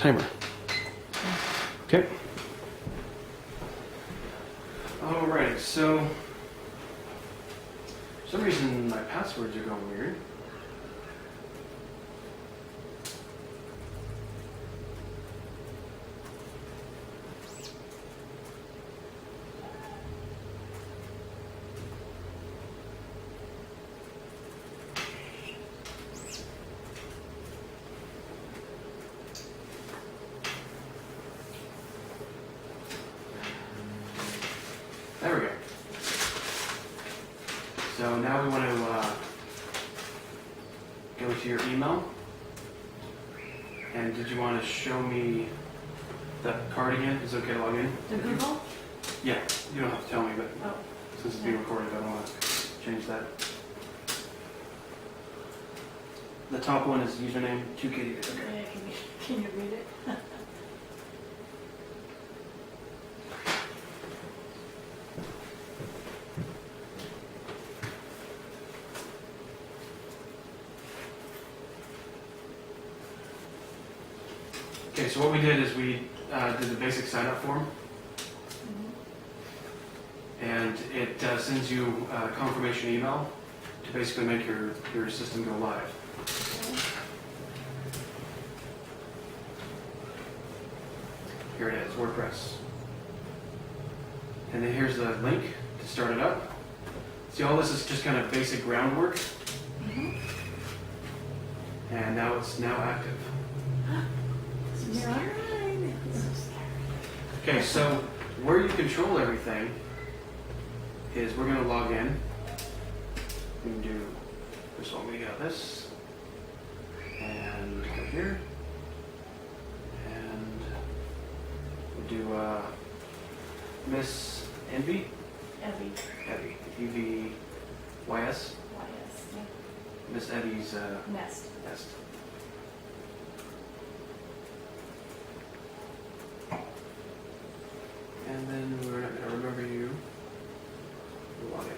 timer. Okay. Alright, so for some reason my passwords are going weird. There we go. So now we want to go to your email. And did you want to show me the card again? Is it okay to log in? The Google? Yeah, you don't have to tell me, but Oh. since it's being recorded, I don't want to change that. The top one is username 2K. Okay. Yeah, can you read it? Okay, so what we did is we did the basic sign-up form, and it sends you a confirmation email to basically make your system go live. Here it is, WordPress. And then here's the link to start it up. See, all this is just kind of basic groundwork, and now it's now active. You're online. Okay, so where you control everything is we're going to log in. We can do, first of all, we got this, and go here, and we'll do Miss Envy, Evie. EVYS, Yeah. Miss Evie's Nest. nest. And then we're not going to remember you. We'll log in.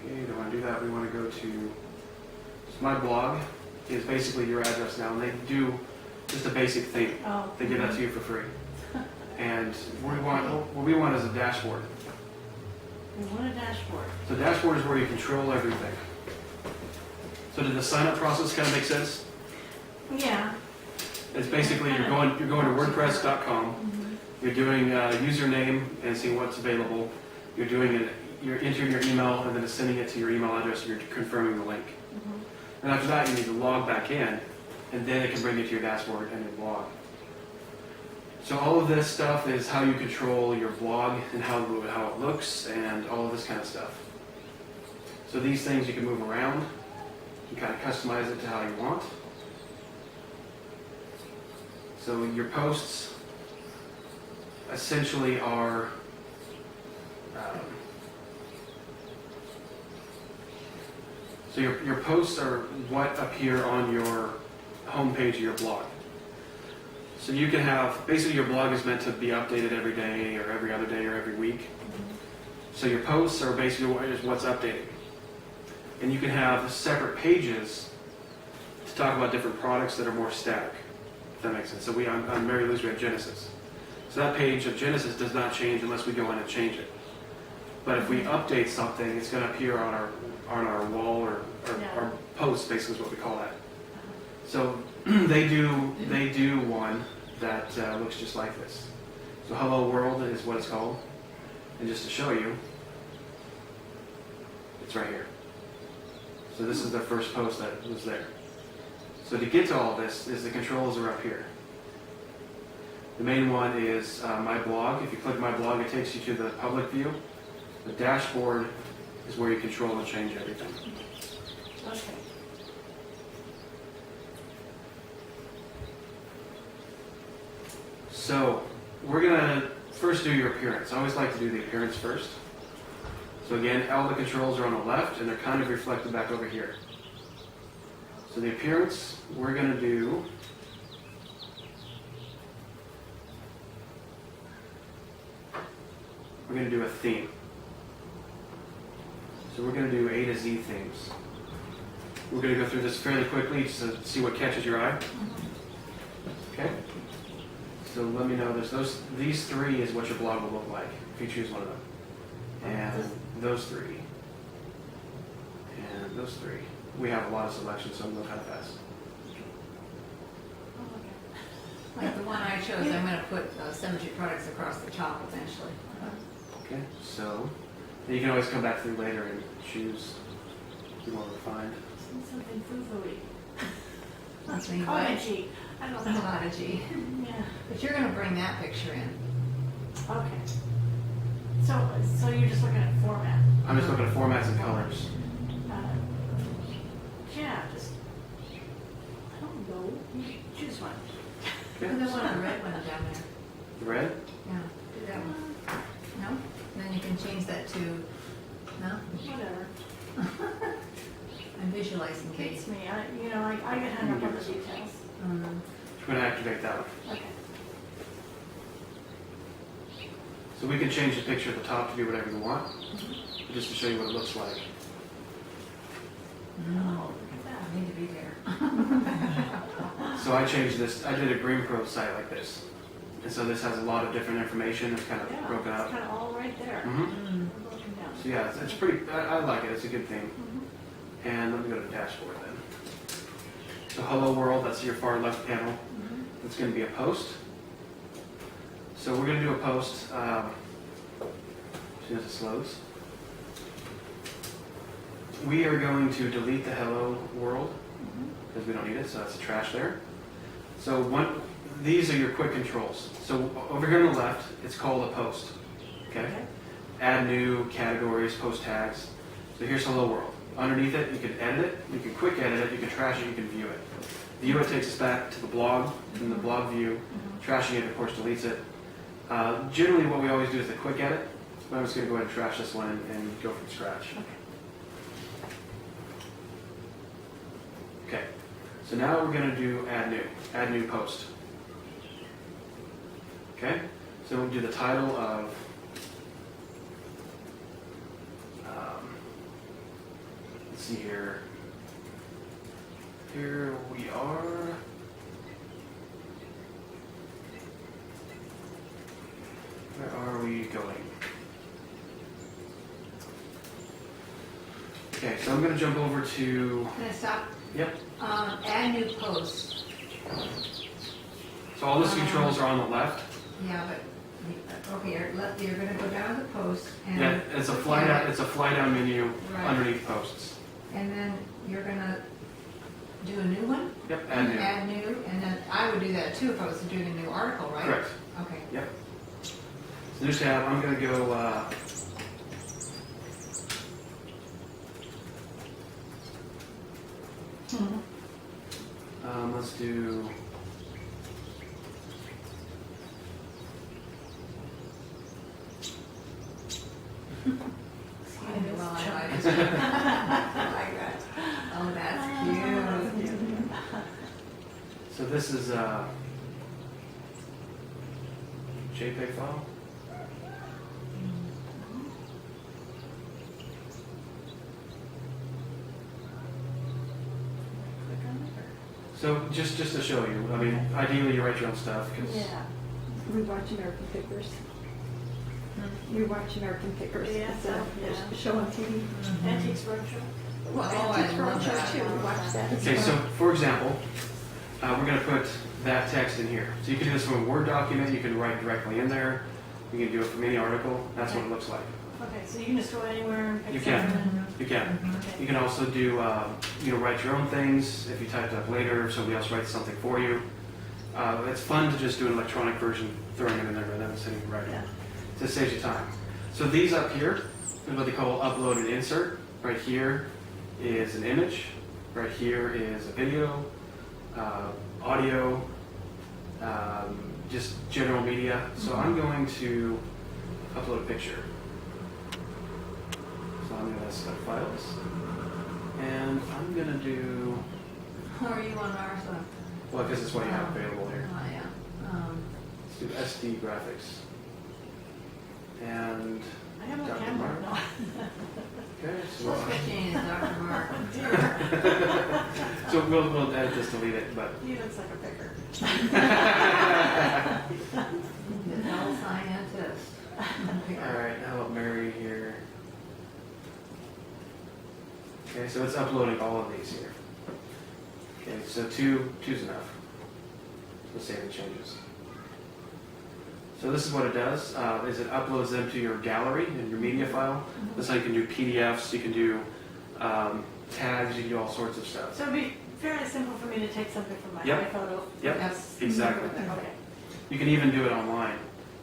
Okay, don't want to do that. We want to go to, so my blog is basically your address now, and they do just a basic thing. Oh. They give that to you for free. And what we want is a dashboard. We want a dashboard. So dashboard is where you control everything. So did the sign-up process kind of make sense? Yeah. It's basically you're going to WordPress.com. You're doing username and seeing what's available. You're doing it. You're entering your email and then it's sending it to your email address. And you're confirming the link. And after that, you need to log back in, and then it can bring you to your dashboard and your blog. So all of this stuff is how you control your blog and how it looks and all of this kind of stuff. So these things you can move around. You kind of customize it to how you want. So your posts essentially are so your posts are what appear on your homepage of your blog. So you can have, basically your blog is meant to be updated every day or every other day or every week. So your posts are basically what's updating. And you can have separate pages to talk about different products that are more static, if that makes sense. So on Mary Lou's we have Genesis. So that page of Genesis does not change unless we go in and change it. But if we update something, it's going to appear on our wall or our post, basically is what we call that. So they do one that looks just like this. So Hello World is what it's called. And just to show you, it's right here. So this is the first post that was there. So to get to all this is the controls are up here. The main one is my blog. If you click my blog, it takes you to the public view. The dashboard is where you control and change everything. Okay. So we're going to first do your appearance. I always like to do the appearance first. So again, all the controls are on the left, and they're kind of reflected back over here. So the appearance, we're going to do a theme. So we're going to do A to Z things. We're going to go through this fairly quickly just to see what catches your eye. Okay? So let me know. These three is what your blog will look like if you choose one of them. And those three. And those three. We have a lot of selections, so I'm going kind of fast. Like the one I chose, I'm going to put cemetery products across the top eventually. Okay, so you can always come back through later and choose if you want to find. Something foo-foo-y. Something Cottage-y. I don't know. Cottage-y. Yeah. But you're going to bring that picture in. Okay. So you're just looking at format? I'm just looking at formats and colors. Yeah, just, I don't know. You choose one. Okay. And then one of the red ones down there. The red? Yeah, do that one. No? And then you can change that to, no? Whatever. I'm visualizing Kate. Beats me. I get hung up on the details. I'm going to activate that one. Okay. So we can change the picture at the top to be whatever you want, just to show you what it looks like. Oh, look at I that. need to be there. So I changed this. I did a GreenPro site like this. And so this has a lot of different information. It's kind of Yeah, broken it's up. kind of all right there. Mm-hmm. Broken down. So yeah, it's pretty, I like it. It's a good thing. Mhm. And let me go to the dashboard then. So hello world, that's your far left panel. Mhm. It's going to be a post. So we're going to do a post as soon as it slows. We are going to delete the hello world because we don't need it, so that's the trash there. So these are your quick controls. So over here on the left, it's called a post. Okay? Add new categories, post tags. So here's hello world. Underneath it, you can edit it, you can quick edit it, you can trash it, you can view it. View it takes us back to the blog, in the blog view. Trashing it, of course, deletes it. Generally, what we always do is the quick edit. But I'm just going to go ahead and trash this one and go from scratch. Okay. So now we're going to do add new post. Okay. So we'll do the title of let's see here. Here we are. Where are we going? Okay, so I'm going to jump over to, Can I stop? yep. Add new post. So all those controls are on the left. Yeah, but, okay, you're going to go down to the post and. Yeah, it's a fly down menu Right. underneath posts. And then you're going to do a new one? Yep, add new. Add new, and then I would do that too if I was doing a new article, right? Correct. Okay. Yep. So new tab, I'm going to go, let's do, I know, well, I like it. I like that. Oh, that's cute. so this is a JPEG file. So just to show you, I mean, ideally you write your own stuff because Yeah. We watch American Pickers. We watch American Pickers. Yeah, It's a yeah. show on TV. Antiques Roadshow. Well, Oh, I Antiques love Roadshow that. too. We watch that as okay, so well. for example, we're going to put that text in here. So you can do this from a Word document, you can write directly in there, you can do it from any article, that's what it looks like. Okay, so you can just go anywhere and pick You can. something. You can. Okay. You can also do, write your own things if you type it up later, somebody else writes something for you. It's fun to just do an electronic version, throwing it in there rather than sitting and writing. Yeah. So it saves you time. So these up here is what they call upload and insert. Right here is an image. Right here is a video, audio, just general media. So I'm going to upload a picture. So I'm going to select files. And I'm going to do, Or are you on ours? well, because it's what you have available here. Oh, yeah. Let's do SD graphics. And I I have a Dr. camera. Mark. No. Okay, So sketchy, Dr. Mark. so we'll edit this, delete it, but He looks like a picker. The health scientist. all right. How about Mary here? Okay, so it's uploading all of these here. Okay, so two's enough. We'll save the changes. So this is what it does, is it uploads them to your gallery and your media file. This is how you can do PDFs, you can do tags, you can do all sorts of stuff. So it'd be fairly simple for me to take something from my Yep. iPhoto. Yep, Yes. exactly. Okay. You can even do it online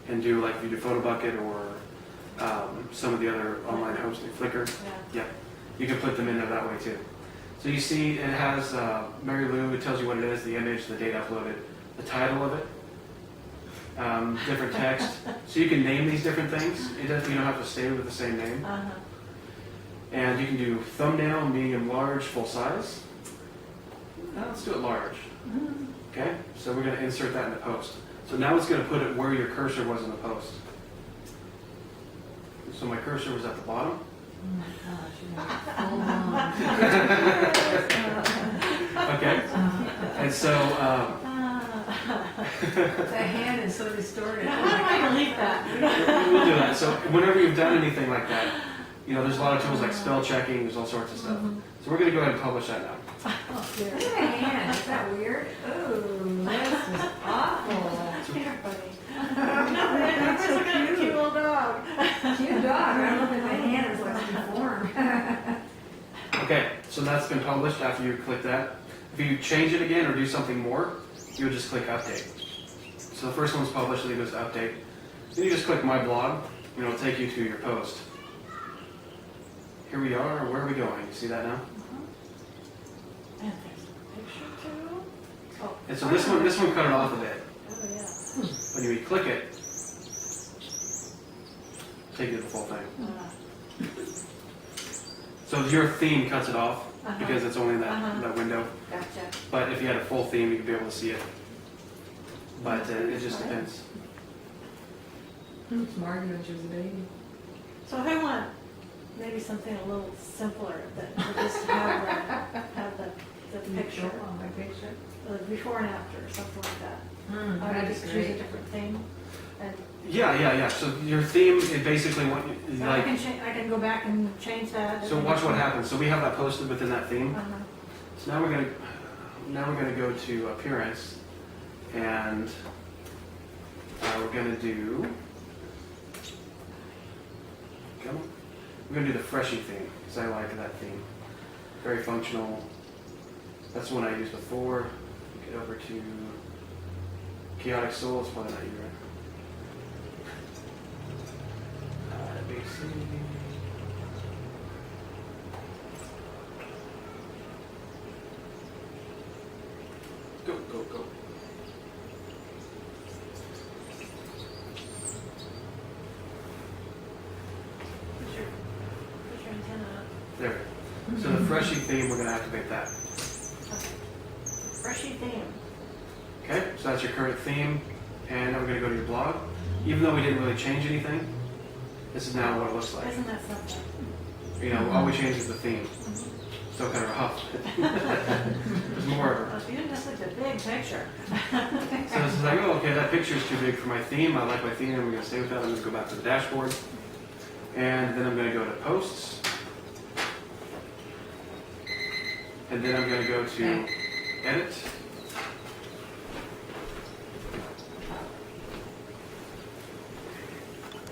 and do like if you do PhotoBucket or some of the other online hosting, Flickr. Yeah. Yep, you can put them in there that way too. So you see it has Mary Lou, it tells you what it is, the image, the date uploaded, the title of it, different text. So you can name these different things. You don't have to stay with the same name. Uh-huh. And you can do thumbnail, medium, large, full size. Now let's do it large. Okay, so we're going to insert that in the post. So now it's going to put it where your cursor was in the post. So my cursor was at the bottom. Oh my gosh, you're full on. Okay, and so That hand is so distorted. How do I delete that? we'll do that. So whenever you've done anything like that, there's a lot of tools like spell checking. There's all sorts of stuff. So we're going to go ahead and publish that now. Oh, dear. Look at that hand. Is that weird? Oh, this is awful. Here, buddy. I'm just looking at a cute little dog. Cute dog. I don't know if my hand is like deformed. Okay, so that's been published after you click that. If you change it again or do something more, you would just click update. So the first one's published, then it goes to update. Then you just click my blog, and it'll take you to your post. Here we are, where are we going? You see that now? And there's a picture too. Oh. And so this one cut it off a bit. Oh, yeah. When you click it, take you to the full thing. So your theme cuts it off because it's only that window. Gotcha. But if you had a full theme, you could be able to see it. But it just depends. Margaret, which was a baby. So if I want maybe something a little simpler that would just have the picture, Oh, my picture. the before and after, or something like that. I would That'd just be choose a great. different theme. And Yeah. So your theme is basically what you so I like. can go back and change that. So watch what happens. So we have that posted within that theme. Uh-huh. So now we're gonna go to appearance, and we're gonna do. Come on. We're gonna do the Freshie theme because I like that theme. Very functional. That's the one I used before. Get over to Chaotic Soul. It's probably not you, right? ABC. Go. Put your antenna up. There. So the Freshie theme, we're going to activate that. Okay. Freshie theme. Okay, so that's your current theme. And now we're going to go to your blog. Even though we didn't really change anything, this is now what it looks like. Isn't that something? All we changed is the theme. Still kind of rough. There's more of her. Oh, you didn't have such a big picture. So this is like, oh, okay, that picture is too big for my theme. I like my theme. I'm going to stay with that. I'm going to go back to the dashboard. And then I'm going to go to posts. And then I'm going to go to edit.